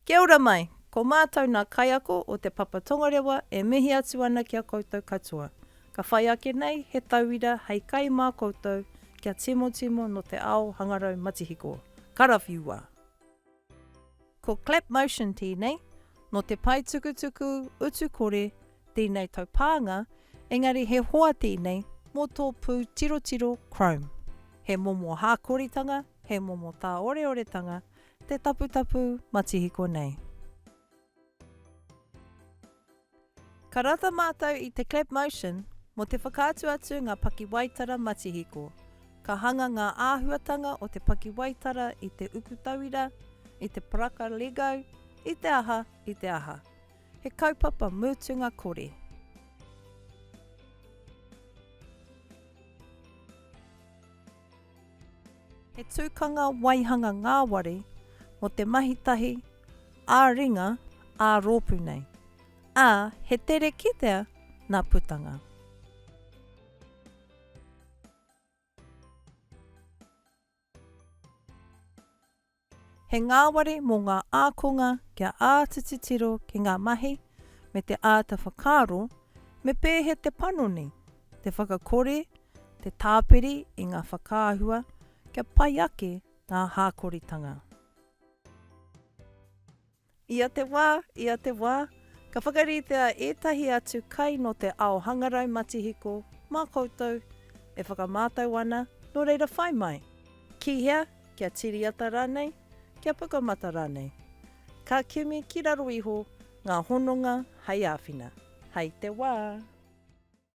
Kia ora mai, ko mātou nā kaiako o te papa tongarewa e mihi atu ana kia koutou katoa. Ka whai ake nei he tauira hei kai mā koutou kia timo no te ao hangarau matihiko. Karawhiua. Ko clap motion tēnei, no te pai tukutuku utu kore tēnei taupānga, engari he hoa tēnei mō tō pū tiro Chrome. He momo hākoritanga, he momo tā oreoretanga, te tapu matihiko nei. Ka rata mātou i te clap motion, mo te whakaatu atu ngā pakiwaitara matihiko. Ka hanga ngā āhuatanga o te pakiwaitara i te ukutawira, i te paraka lego, i te aha. He kaupapa mūtunga kore. He tūkanga waihanga ngāware, mo te mahitahi, ā-ringa, ā-rōpu nei. Ā, he tere kitea nā putanga. He ngāware mō ngā ākonga kia ātititiro ki ngā mahi, me te āta whakaro, me pēhe te panoni, te whakakore, te tāpiri i ngā whakaahua, kia pai ake ngā hākoritanga. Ia te wā, ka whakaritea ētahi atu kai no te ao hangarau matihiko, mā koutou, e whakamātau ana, no reira whai mai. Ki hea, kia tiri ata rānei, kia pukamata rānei. Ka kimi ki raro iho, ngā hononga hei āwhina. Hei te wā!